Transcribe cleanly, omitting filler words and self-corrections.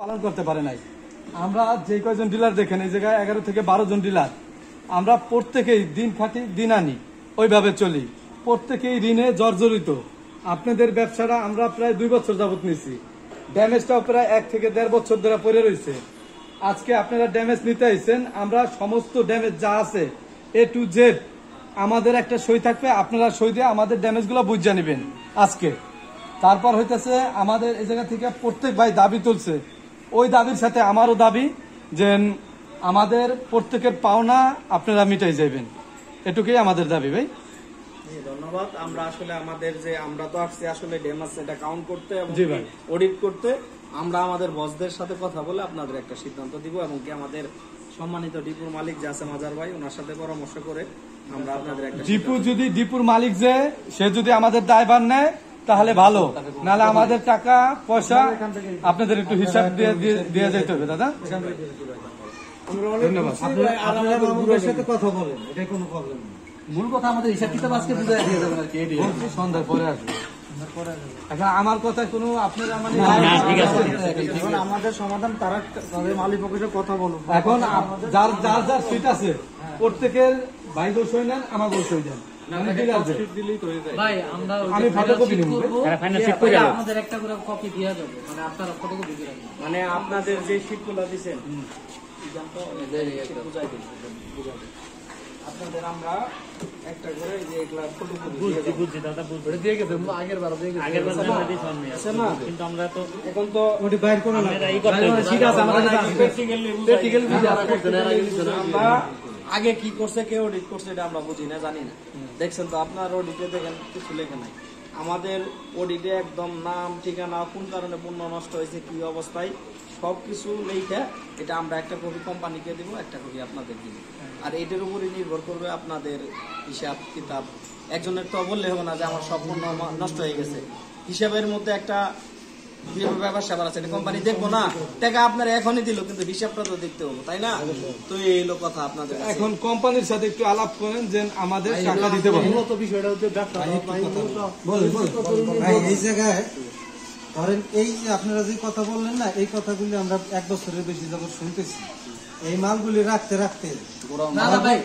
পালন করতে পারে নাই। আমরা যে কয়জন ডিলার দেখেন এই জায়গায় 11 থেকে 12 জন ডিলার, আমরা প্রত্যেকেই দিন খাটি দিন আনি, ওইভাবে চলি, প্রত্যেকেই ঋণে জর্জরিত। আপনাদের ব্যবসাটা আমরা প্রায় 2 বছর যাবত নিছি, ড্যামেজটাও প্রায় 1 থেকে 1.5 বছর ধরে পড়ে রয়েছে। আজকে আপনারা ড্যামেজ নিতে আইছেন, আমরা সমস্ত ড্যামেজ যা আছে A to Z আমাদের একটা সই থাকবে, আপনারা সই দিয়ে আমাদের ড্যামেজগুলো বুঝে নেবেন আজকে। তারপর হইতেছে আমাদের এই জায়গা থেকে প্রত্যেক ভাই দাবি তুলছে, ওই দাবির সাথে আমারও দাবি যে আমাদের প্রত্যেকের পাওনা আপনারা মিটাই যাবেন, এটুকুই আমাদের দাবি ভাই। ধন্যবাদ। আমরা আসলে আমাদের যে আমরা তো আসছি আসলে ড্যামেজ এটা কাউন্ট করতে এবং অডিট করতে। আমরা আমাদের বসদের সাথে কথা বলে আপনাদের একটা সিদ্ধান্ত দিব এবং কি আমাদের সম্মানিত ডিপুর মালিক যে আছে মাজার ভাই, ওনার সাথে পরামর্শ করে আমরা আপনাদের একটা ডিপুর মালিক যে সে যদি আমাদের দায়ভার নেয় তাহলে ভালো, নাহলে আমাদের টাকা পয়সা আপনাদের একটু হিসাব দিয়ে যেতে হবে দাদা। ধন্যবাদ। কথা বলেন, এটা কোনো প্রবলেম নেই। মূল কথা আমাদের হিসাব কিতাব আজকে বুঝাই দিয়ে যাবেন আর কি, সন্ধ্যার পরে আসবে। এখন আমার কথা কোনো আপনারা মানে এখন আমাদের সমাধান তারা তাদের মালিক পক্ষের কথা বলুন। এখন যার যার যার সিট আছে প্রত্যেকের ভাই গোল সই নেন, আমার গোল সই দেন, ভাই আমরা আমি ফটোকপি নিব, আমাদের একটা করে কপি দিয়ে যাবে, মানে আপনারা ফটোকপি দিয়ে রাখবেন, মানে আপনাদের যে শীটগুলো দিচ্ছেন আপনাদের আমরা একটা করে যে এগুলা ফটোকপি বুঝছি দাদা, বুঝছি দিয়ে গেছে আগের বার দিয়ে গেছে, আগের বার আছে না, কিন্তু আমরা তো এখন তো ওটি বাইর করে না, এই করতে ঠিক আছে আমাদের কাছে প্র্যাকটিক্যালি বুঝা করতে না আমরা আগে কি করছে কে অডিট করছে এটা আমরা বুঝি না, জানি না। দেখছেন তো আপনার অডিটে দেখেন কিছু লেখা নাই, আমাদের অডিটে একদম নাম ঠিকানা কোন কারণে পণ্য নষ্ট হয়েছে কি অবস্থায় সবকিছু লেখা, এটা আমরা একটা কপি কোম্পানিকে দিব, একটা কপি আপনাদের দিব। আর এটার উপরে নির্ভর করবে আপনাদের হিসাব কিতাব। একজনের তো বললে হবে না যে আমার সব পণ্য নষ্ট হয়ে গেছে, হিসাবের মধ্যে একটা ব্যাপার স্যাপার আছে, কোম্পানি দেখবো না, টাকা আপনারা এখনই দিল কিন্তু হিসাবটা তো দেখতে হবে, তাই না? তো এই হলো কথা আপনাদের। এখন কোম্পানির সাথে একটু আলাপ করেন যে আমাদের টাকা দিতে পারবো। বিষয়টা হচ্ছে এই জায়গায় ধরেন এই যে আপনারা যে কথা বললেন না, এই কথাগুলি আমরা 1 বছরের বেশি যাবত শুনতেছি। এই মালগুলি রাখতে রাখতে না ভাই